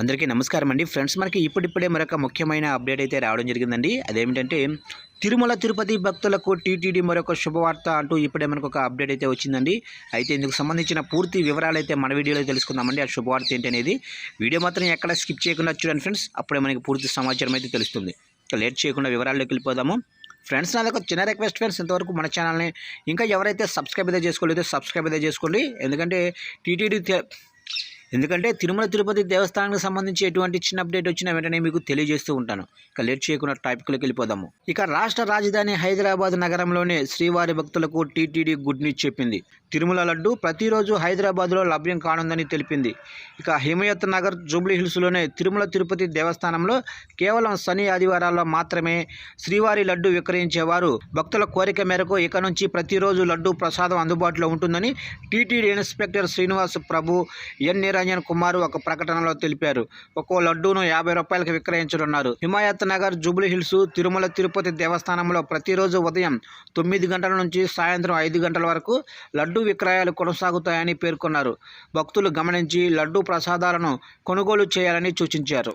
అందరికీ నమస్కారం అండి ఫ్రెండ్స్. మనకి ఇప్పుడిప్పుడే మరొక ముఖ్యమైన అప్డేట్ అయితే రావడం జరిగిందండి. అదేమిటంటే తిరుమల తిరుపతి భక్తులకు టీటీడీ మరొక శుభవార్త అంటూ ఇప్పుడే మనకు ఒక అప్డేట్ అయితే వచ్చిందండి. అయితే ఇందుకు సంబంధించిన పూర్తి వివరాలు అయితే మన వీడియోలో తెలుసుకుందామండి. ఆ శుభవార్త ఏంటి అనేది వీడియో మాత్రం ఎక్కడ స్కిప్ చేయకుండా చూడండి ఫ్రెండ్స్. అప్పుడే మనకి పూర్తి సమాచారం అయితే తెలుస్తుంది. లేట్ చేయకుండా వివరాల్లోకి వెళ్ళిపోదాము. ఫ్రెండ్స్, నాది ఒక చిన్న రిక్వెస్ట్ ఫ్రెండ్స్, ఇంతవరకు మన ఛానల్ని ఇంకా ఎవరైతే సబ్స్క్రైబ్ అయితే చేసుకోలేదో సబ్స్క్రైబ్ అయితే చేసుకోండి. ఎందుకంటే తిరుమల తిరుపతి దేవస్థానానికి సంబంధించి ఎటువంటి చిన్న అప్డేట్ వచ్చినా వెంటనే మీకు తెలియజేస్తూ ఉంటాను. ఇక లేట్ చేయకుండా టాపిక్లోకి వెళ్ళిపోదాము. ఇక రాష్ట్ర రాజధాని హైదరాబాద్ నగరంలోనే శ్రీవారి భక్తులకు టీటీడీ గుడ్ న్యూస్ చెప్పింది. తిరుమల లడ్డు ప్రతిరోజు హైదరాబాద్లో లభ్యం కానుందని తెలిపింది. ఇక హిమయత్ నగర్ జూబ్లీ హిల్స్లోనే తిరుమల తిరుపతి దేవస్థానంలో కేవలం శని ఆదివారాల్లో మాత్రమే శ్రీవారి లడ్డు విక్రయించేవారు. భక్తుల కోరిక మేరకు ఇక నుంచి ప్రతిరోజు లడ్డు ప్రసాదం అందుబాటులో ఉంటుందని టీటీడీ ఇన్స్పెక్టర్ శ్రీనివాస్ ప్రభు ఎన్ నిరంజన్ కుమార్ ఒక ప్రకటనలో తెలిపారు. ఒక్కో లడ్డూను 50 రూపాయలకు విక్రయించనున్నారు. హిమాయత్ నగర్ జూబ్లీ హిల్స్ తిరుమల తిరుపతి దేవస్థానంలో ప్రతిరోజు ఉదయం 9 గంటల నుంచి సాయంత్రం 5 గంటల వరకు లడ్డూ విక్రయాలు కొనసాగుతాయని పేర్కొన్నారు. భక్తులు గమనించి లడ్డూ ప్రసాదాలను కొనుగోలు చేయాలని సూచించారు.